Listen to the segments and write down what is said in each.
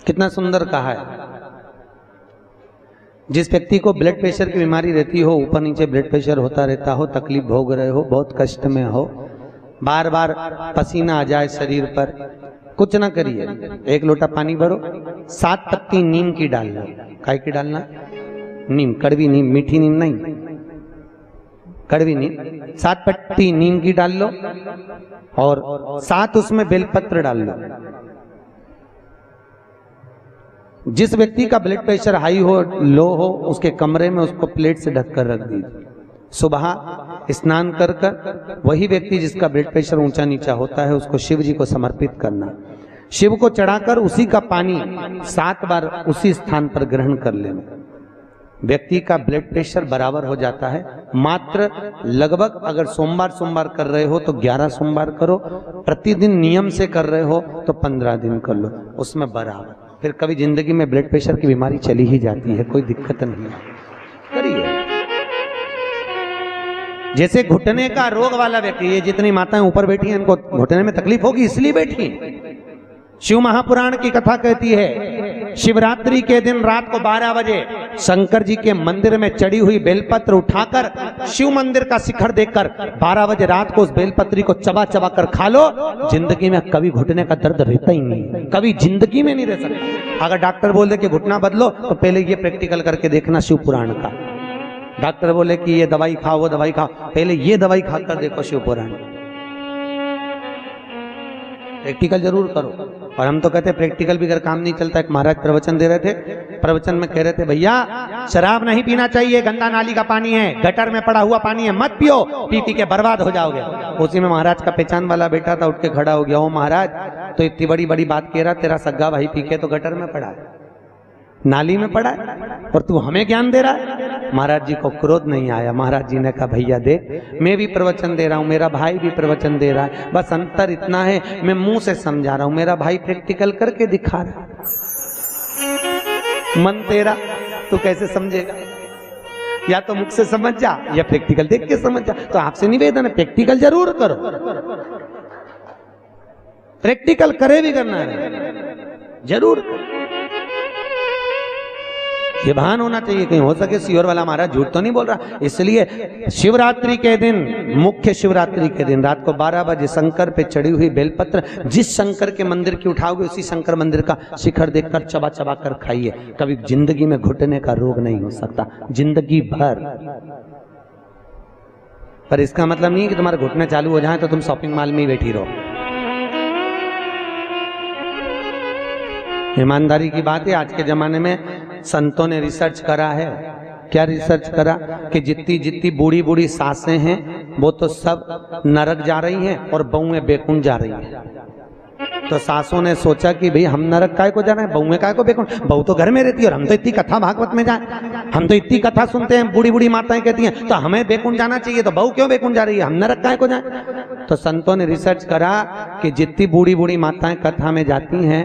कितना सुंदर कहा है। जिस व्यक्ति को ब्लड प्रेशर की बीमारी रहती हो, ऊपर नीचे ब्लड प्रेशर होता रहता हो, तकलीफ भोग रहे हो, बहुत कष्ट में हो, बार बार पसीना आ जाए शरीर पर, कुछ ना करिए, एक लोटा पानी भरो, 7 पत्ती नीम की डाल लो। काय की डालना? नीम, कड़वी नीम, मीठी नीम नहीं, कड़वी नीम। 7 पत्ती नीम की डाल लो और 7 उसमें बेलपत्र डाल लो। जिस व्यक्ति का ब्लड प्रेशर हाई हो, लो हो, उसके कमरे में उसको प्लेट से ढककर रख दीजिए। सुबह स्नान कर कर वही व्यक्ति जिसका ब्लड प्रेशर ऊंचा नीचा होता है उसको शिव जी को समर्पित करना। शिव को चढ़ाकर उसी का पानी 7 बार उसी स्थान पर ग्रहण कर लेना। व्यक्ति का ब्लड प्रेशर बराबर हो जाता है। मात्र लगभग अगर सोमवार कर रहे हो तो 11 सोमवार करो, प्रतिदिन नियम से कर रहे हो तो 15 दिन कर लो, उसमें बराबर। फिर कभी जिंदगी में ब्लड प्रेशर की बीमारी चली ही जाती है, कोई दिक्कत नहीं है, करिए। जैसे घुटने का रोग वाला व्यक्ति, ये जितनी माताएं ऊपर बैठी हैं इनको घुटने में तकलीफ होगी इसलिए बैठी। शिव महापुराण की कथा कहती है, शिवरात्रि के दिन रात को 12 बजे शंकर जी के मंदिर में चढ़ी हुई बेलपत्र उठाकर शिव मंदिर का शिखर देखकर 12 बजे रात को उस बेलपत्री को चबा चबा कर खा लो, जिंदगी में कभी घुटने का दर्द रहता ही नहीं, कभी जिंदगी में नहीं रह सकता। अगर डॉक्टर बोले कि घुटना बदलो तो पहले ये प्रैक्टिकल करके देखना शिव पुराण का। डॉक्टर बोले कि ये दवाई खाओ, वो दवाई खाओ, पहले ये दवाई खाकर देखो शिव पुराण। प्रैक्टिकल जरूर करो। और हम तो कहते हैं प्रैक्टिकल भी अगर काम नहीं चलता। एक महाराज प्रवचन दे रहे थे, प्रवचन में कह रहे थे, भैया शराब नहीं पीना चाहिए, गंदा नाली का पानी है, गटर में पड़ा हुआ पानी है, मत पियो, पी पी के बर्बाद हो जाओगे। उसी में महाराज का पहचान वाला बेटा था, उठ के खड़ा हो गया, ओ महाराज तो इतनी बड़ी बड़ी बात कह रहा, तेरा सग्गा भाई पी के तो गटर में पड़ा है, नाली में पड़ा है, और तू हमें ज्ञान दे रहा है। महाराज जी को क्रोध नहीं आया। महाराज जी ने कहा, भैया देख, मैं भी प्रवचन दे रहा हूँ, मेरा भाई भी प्रवचन दे रहा है, बस अंतर इतना है मैं मुंह से समझा रहा हूँ, मेरा भाई प्रैक्टिकल करके दिखा रहा है। मन तेरा, तू कैसे समझेगा? या तो मुख से समझ जा या प्रैक्टिकल देख के समझ जा। तो आपसे निवेदन है, प्रैक्टिकल जरूर करो, प्रैक्टिकल करे भी करना है जरूर। ये भान होना चाहिए, कहीं हो सके सियोर वाला महाराज झूठ तो नहीं बोल रहा। इसलिए शिवरात्रि के दिन, मुख्य शिवरात्रि के दिन रात को 12 बजे शंकर पे चढ़ी हुई बेलपत्र जिस शंकर के मंदिर की उठाओगे उसी शंकर मंदिर का शिखर देखकर चबा चबा कर खाइए। कभी जिंदगी में घुटने का रोग नहीं हो सकता, जिंदगी भर। पर इसका मतलब नहीं है कि तुम्हारे घुटने चालू हो जाए तो तुम शॉपिंग मॉल में ही बैठी रहो। ईमानदारी की बात है, आज के जमाने में संतों ने रिसर्च करा है। क्या रिसर्च करा? कि जितनी जितनी बूढ़ी बूढ़ी सासें हैं वो तो सब नरक जा रही हैं और बहुएं बेकुंठ जा रही हैं। तो सासों ने सोचा कि भाई हम नरक काय को जा रहे हैं, बहुएं काय को बेकुंठ? बहू तो घर में रहती है और हम तो इतनी कथा भागवत में जाए, हम तो इतनी कथा सुनते हैं, बूढ़ी बूढ़ी माताएं कहती हैं तो हमें बेकुंठ जाना चाहिए, तो बहू क्यों बेकुंठ जा रही है, हम नरक काय को जाए? तो संतों ने रिसर्च करा कि जितनी बूढ़ी बूढ़ी माताएं कथा में जाती हैं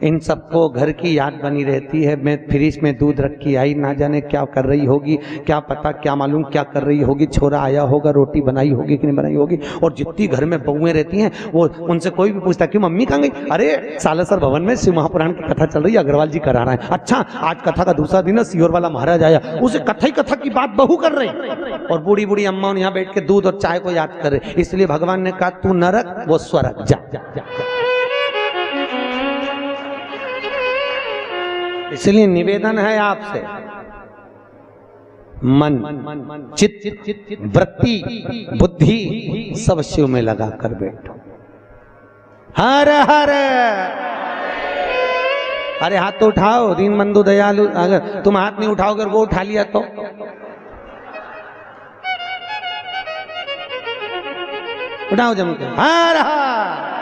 इन सबको घर की याद बनी रहती है। मैं फ्रिज में दूध रखी आई, ना जाने क्या कर रही होगी, क्या पता क्या मालूम क्या कर रही होगी, छोरा आया होगा, रोटी बनाई होगी कि नहीं बनाई होगी। और जितनी घर में बहुएं रहती हैं वो उनसे कोई भी पूछता कि मम्मी कहाँ गई? अरे सालासर भवन में शिव महापुराण की कथा चल रही है, अग्रवाल जी करा रहे हैं। अच्छा आज कथा का दूसरा दिन है, सियोर वाला महाराज आया, उसे कथा ही कथा की बात बहू कर रही, और बूढ़ी बूढ़ी अम्मा यहाँ बैठ के दूध और चाय को याद कर रहे। इसलिए भगवान ने कहा तू नरक वो स्वर्ग जा। इसलिए निवेदन है आपसे, मन चित्त वृत्ति बुद्धि सब शिव में लगा कर बैठो। हर हर, अरे हाथ तो उठाओ, दीन बंधु दयालु। अगर तुम हाथ नहीं उठाओगे और वो उठा लिया तो उठाओ जम के, हर हर।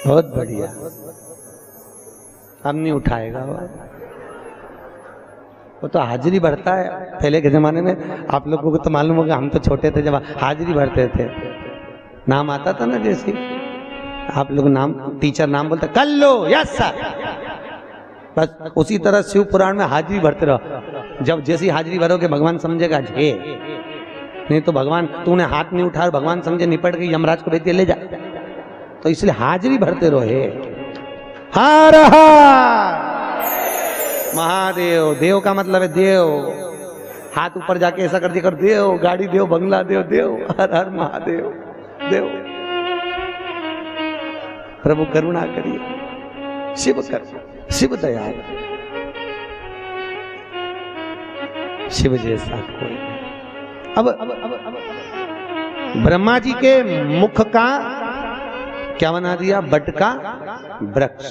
बहुत बढ़िया। हम नहीं उठाएगा वो तो हाजिरी भरता है। पहले के जमाने में आप लोगों को तो मालूम होगा, हम तो छोटे थे जब हाजिरी भरते थे, नाम आता था ना, जैसे आप लोग नाम, टीचर नाम बोलते कर लो, यस सर, बस उसी तरह शिव पुराण में हाजिरी भरते रहो। जब जैसी हाजिरी भरोगे भगवान समझेगा झे, नहीं तो भगवान तूने हाथ नहीं उठाया, भगवान समझे निपट गई, यमराज को भेज दिया ले जा। तो इसलिए हाजिरी भरते रहो। हर हर महादेव। देव का मतलब है देव। हाथ ऊपर जाके ऐसा कर दिया कर, देव गाड़ी देव बंगला देव, देव हर हर महादेव देव। प्रभु करुणा करिए, शिव कर, शिव दयाल, शिव जैसा कोई नहीं। अब ब्रह्मा जी के मुख का क्या बना दिया? बट का वृक्ष।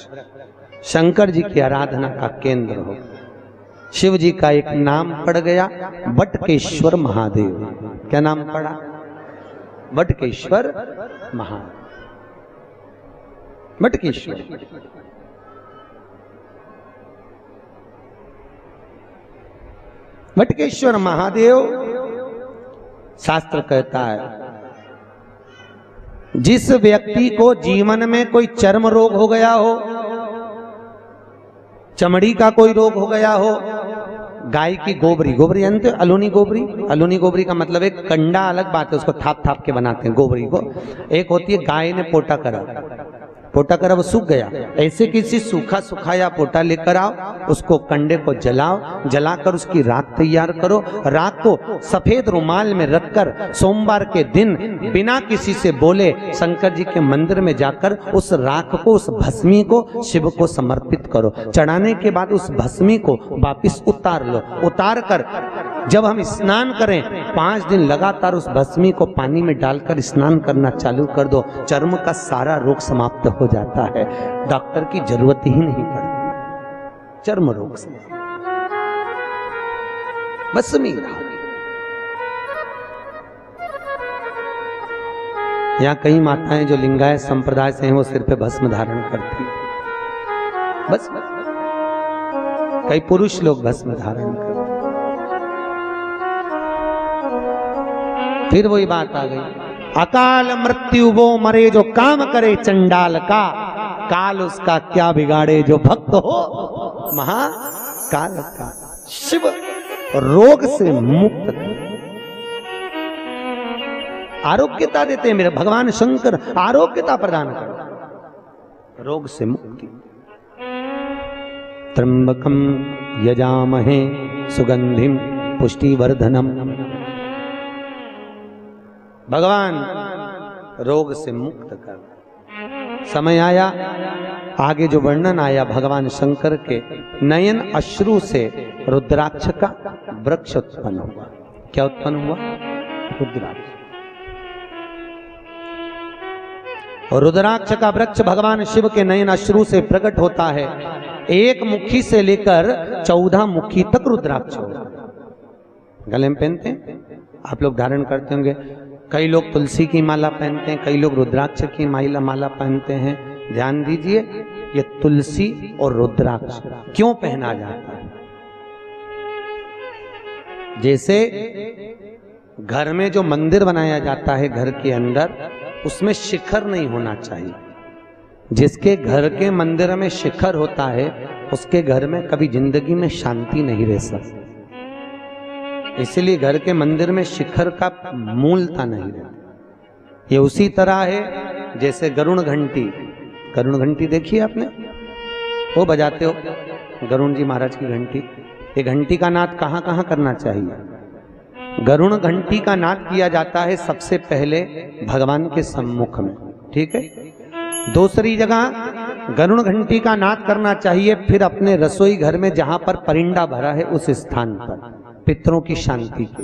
शंकर जी की आराधना का केंद्र हो। शिव जी का एक नाम पड़ गया, बटकेश्वर महादेव। क्या नाम पड़ा? बटकेश्वर महादेव। बटकेश्वर। बटकेश्वर महादेव, शास्त्र कहता है जिस व्यक्ति को जीवन में कोई चर्म रोग हो गया हो, चमड़ी का कोई रोग हो गया हो, गाय की गोबरी, गोबरी जानते हो? अलूनी गोबरी। अलूनी गोबरी का मतलब एक कंडा अलग बात है, उसको थाप थाप के बनाते हैं गोबरी को। एक होती है गाय ने पोटा करा, पोटा करा वो सूख गया, ऐसे किसी सूखा सुखाया पोटा लेकर आओ, उसको कंडे को जलाओ, जलाकर उसकी राख तैयार करो। राख को सफेद रुमाल में रखकर सोमवार के दिन बिना किसी से बोले शंकर जी के मंदिर में जाकर उस राख को, उस भस्मी को शिव को समर्पित करो। चढ़ाने के बाद उस भस्मी को वापिस उतार लो। उतार कर जब हम स्नान करें 5 दिन लगातार उस भस्मी को पानी में डालकर स्नान करना चालू कर दो, चर्म का सारा रोग समाप्त हो जाता है। डॉक्टर की जरूरत ही नहीं पड़ती चर्म रोग से। भस्मी यहाँ कई माताएं जो लिंगायत संप्रदाय से हैं वो सिर पे भस्म धारण करती है। बस कई पुरुष लोग भस्म धारण करते। फिर वही बात आ गई, अकाल मृत्यु वो मरे जो काम करे चंडाल का, काल उसका क्या बिगाड़े जो भक्त हो महाकाल का। शिव रोग से मुक्त आरोग्यता देते हैं। मेरे भगवान शंकर आरोग्यता प्रदान कर, रोग से मुक्ति। त्र्यंबकम यजामहे सुगंधिम पुष्टिवर्धनम। भगवान रोग से मुक्त कर। समय आया, आगे जो वर्णन आया भगवान शंकर के नयन अश्रु से रुद्राक्ष का वृक्ष उत्पन्न हुआ। क्या उत्पन्न हुआ? रुद्राक्ष। और रुद्राक्ष का वृक्ष भगवान शिव के नयन अश्रु से प्रकट होता है। एक मुखी से लेकर 14 मुखी तक रुद्राक्ष होगा। गले में पहनते हैं, आप लोग धारण करते होंगे। कई लोग तुलसी की माला पहनते हैं, कई लोग रुद्राक्ष की माला पहनते हैं। ध्यान दीजिए, ये तुलसी और रुद्राक्ष क्यों पहना जाता है? जैसे घर में जो मंदिर बनाया जाता है घर के अंदर, उसमें शिखर नहीं होना चाहिए। जिसके घर के मंदिर में शिखर होता है उसके घर में कभी जिंदगी में शांति नहीं रह सकती। इसलिए घर के मंदिर में शिखर का मूलता नहीं रहती। ये उसी तरह है जैसे गरुण घंटी। गरुण घंटी देखिए आपने, वो बजाते हो गरुण जी महाराज की घंटी। ये घंटी का नाद कहाँ कहाँ करना चाहिए? गरुण घंटी का नाद किया जाता है सबसे पहले भगवान के सम्मुख में, ठीक है। दूसरी जगह गरुण घंटी का नाद करना चाहिए फिर अपने रसोई घर में जहां पर परिंदा भरा है उस स्थान पर, पितरों की शांति के।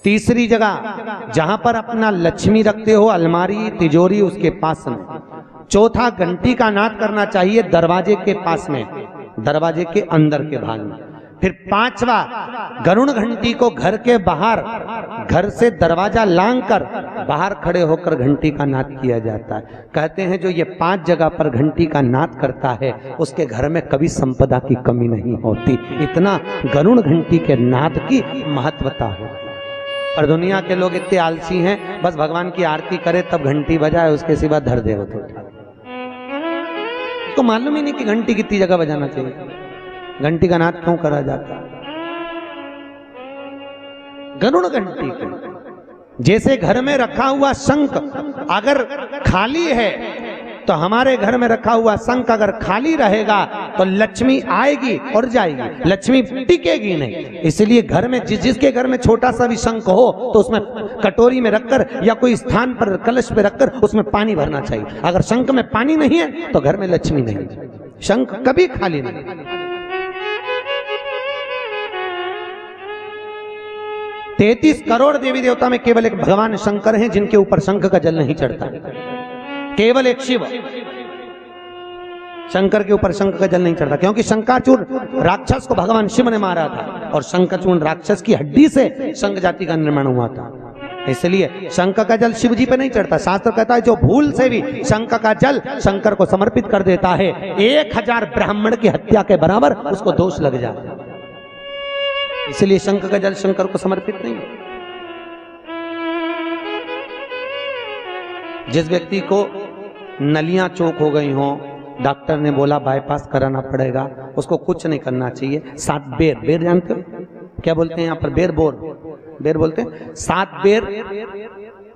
तीसरी जगह जहां पर अपना लक्ष्मी रखते हो, अलमारी तिजोरी, उसके पास में। चौथा घंटी का नाद करना चाहिए दरवाजे के पास में, दरवाजे के अंदर के भाग में। फिर पांचवा, गरुण घंटी को घर के बाहर, घर से दरवाजा लांग कर बाहर खड़े होकर घंटी का नाद किया जाता है। कहते हैं जो ये 5 जगह पर घंटी का नाद करता है उसके घर में कभी संपदा की कमी नहीं होती। इतना गरुण घंटी के नाद की महत्वता है। पर दुनिया के लोग इतने आलसी हैं, बस भगवान की आरती करे तब घंटी बजाए, उसके सिवा धर दे होते। तो मालूम ही नहीं कि घंटी कितनी जगह बजाना चाहिए, घंटी का नाद क्यों करा जाता। गरुड़ घंटी को जैसे घर में रखा हुआ शंख अगर खाली है तो तो हमारे घर में रखा हुआ शंख अगर खाली रहेगा तो लक्ष्मी आएगी और जाएगी, लक्ष्मी टिकेगी नहीं। इसलिए घर में जिसके घर में छोटा सा भी शंख हो तो उसमें कटोरी में रखकर या कोई स्थान पर कलश पे रखकर उसमें पानी भरना चाहिए। अगर शंख में पानी नहीं है तो घर में लक्ष्मी नहीं, शंख कभी खाली नहीं। 33 करोड़ देवी देवता में केवल एक भगवान शंकर हैं जिनके ऊपर शंख का जल नहीं चढ़ता, केवल एक शिव शंकर के ऊपर शंख का जल नहीं चढ़ता, क्योंकि शंकाचूर राक्षस को भगवान शिव ने मारा था और शंकाचूर राक्षस की हड्डी से शंख जाति का निर्माण हुआ था। इसलिए शंख का जल शिव जी पे नहीं चढ़ता। शास्त्र कहता है जो भूल से भी शंख का जल शंकर को समर्पित कर देता है 1000 ब्राह्मण की हत्या के बराबर उसको दोष लग जाता है। इसलिए शंख का जल शंकर को समर्पित नहीं। जिस व्यक्ति को नलियां चौक हो गई हों, डॉक्टर ने बोला बाईपास कराना पड़ेगा, उसको कुछ नहीं करना चाहिए। 7 बेर, बेर जानते हो क्या बोलते हैं यहाँ पर? बेर बोलते हैं। 7 बेर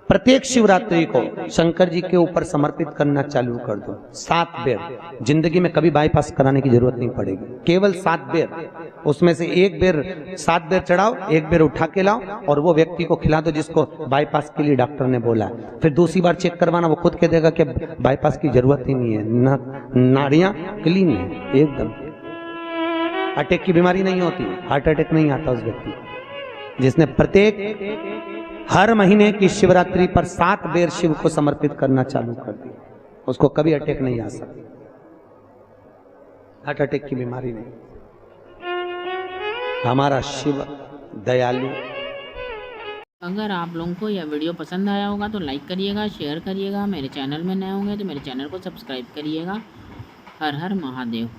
प्रत्येक शिवरात्रि को शंकर जी के ऊपर समर्पित करना चालू कर दो। 7 बेर, जिंदगी में कभी बाईपास कराने की जरूरत नहीं पड़ेगी, केवल 7 बेर। उसमें से 1 बेर 7 बेर चढ़ाओ, 1 बेर उठा के लाओ और वो व्यक्ति को खिला दो जिसको बाईपास के लिए डॉक्टर ने बोला। फिर दूसरी बार चेक करवाना, वो खुद कह देगा कि बाईपास की जरूरत ही नहीं है, नाड़ियां क्लीन है एकदम, अटैक की बीमारी नहीं होती, हार्ट अटैक नहीं आता उस व्यक्ति को जिसने प्रत्येक हर महीने की शिवरात्रि पर 7 बेर शिव को समर्पित करना चालू कर दिया। उसको कभी अटैक नहीं आ सकता, हार्ट अटैक की बीमारी नहीं। हमारा शिव दयालु। अगर आप लोगों को यह वीडियो पसंद आया होगा तो लाइक करिएगा, शेयर करिएगा। मेरे चैनल में नए होंगे तो मेरे चैनल को सब्सक्राइब करिएगा। हर हर महादेव।